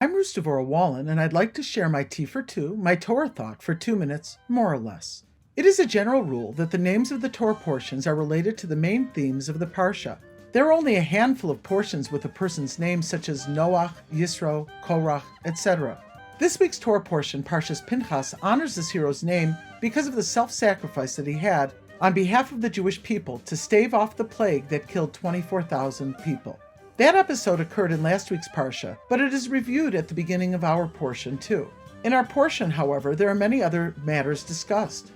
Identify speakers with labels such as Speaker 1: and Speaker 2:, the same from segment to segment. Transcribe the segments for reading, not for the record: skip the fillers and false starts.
Speaker 1: I'm Devorah Wallen, and I'd like to share my tea for two, my Torah thought for 2 minutes, more or less. It is a general rule that the names of the Torah portions are related to the main themes of the Parsha. There are only a handful of portions with a person's name, such as Noach, Yisro, Korach, etc. This week's Torah portion, Parshas Pinchas, honors this hero's name because of the self-sacrifice that he had on behalf of the Jewish people to stave off the plague that killed 24,000 people. That episode occurred in last week's Parsha, but it is reviewed at the beginning of our portion too. In our portion, however, there are many other matters discussed.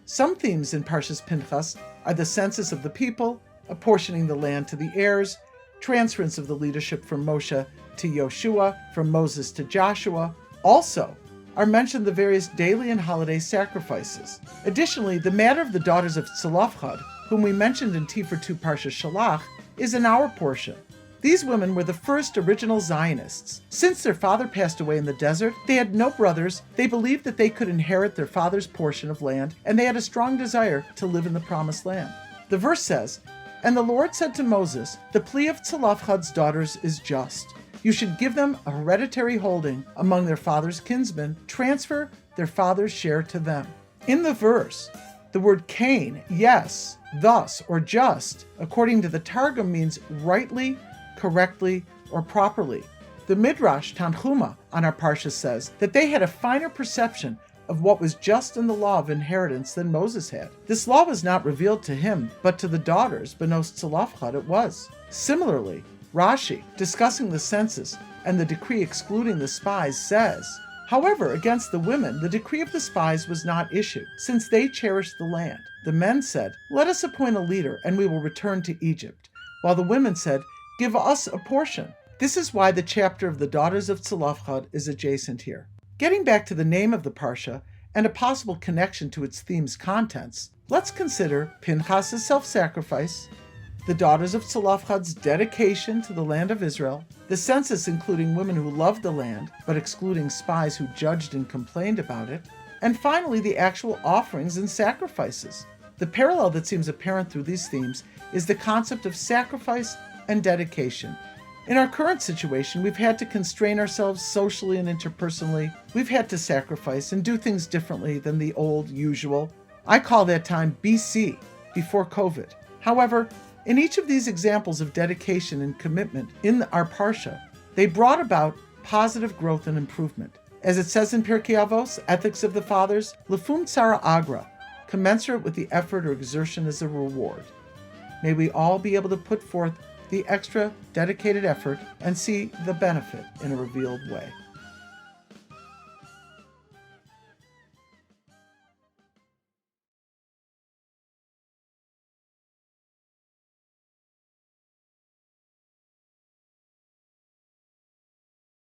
Speaker 1: Some themes in Parshas Pinchas are the census of the people, apportioning the land to the heirs, transference of the leadership from Moshe to Yoshua, from Moses to Joshua. Also are mentioned the various daily and holiday sacrifices. Additionally, the matter of the daughters of Tzlofchad, whom we mentioned in T for 2 Parsha Shalach, is in our portion. These women were the first original Zionists. Since their father passed away in the desert, they had no brothers, they believed that they could inherit their father's portion of land, and they had a strong desire to live in the promised land. The verse says, "And the Lord said to Moses, the plea of Tzlofchad's daughters is just. You should give them a hereditary holding among their father's kinsmen, transfer their father's share to them." In the verse, the word kain, yes, thus, or just, according to the Targum, means rightly, correctly, or properly. The Midrash Tanchuma on our Parsha says that they had a finer perception of what was just in the law of inheritance than Moses had. This law was not revealed to him, but to the daughters, Benos Tzlofchad, it was. Similarly, Rashi, discussing the census and the decree excluding the spies, says, "However, against the women, the decree of the spies was not issued, since they cherished the land. The men said, 'Let us appoint a leader, and we will return to Egypt,' while the women said, 'Give us a portion.'" This is why the chapter of the daughters of Tzlofchad is adjacent here. Getting back to the name of the Parsha and a possible connection to its theme's contents, let's consider Pinchas' self-sacrifice, the daughters of Tzlofchad's dedication to the land of Israel, the census including women who loved the land, but excluding spies who judged and complained about it, and finally the actual offerings and sacrifices. The parallel that seems apparent through these themes is the concept of sacrifice and dedication. In our current situation, we've had to constrain ourselves socially and interpersonally. We've had to sacrifice and do things differently than the old usual. I call that time BC, before COVID. However, in each of these examples of dedication and commitment in our Parsha, they brought about positive growth and improvement. As it says in Pirkei Avos, Ethics of the Fathers, Lefum Tzara Agra, commensurate with the effort or exertion as a reward. May we all be able to put forth the extra dedicated effort and see the benefit in a revealed way.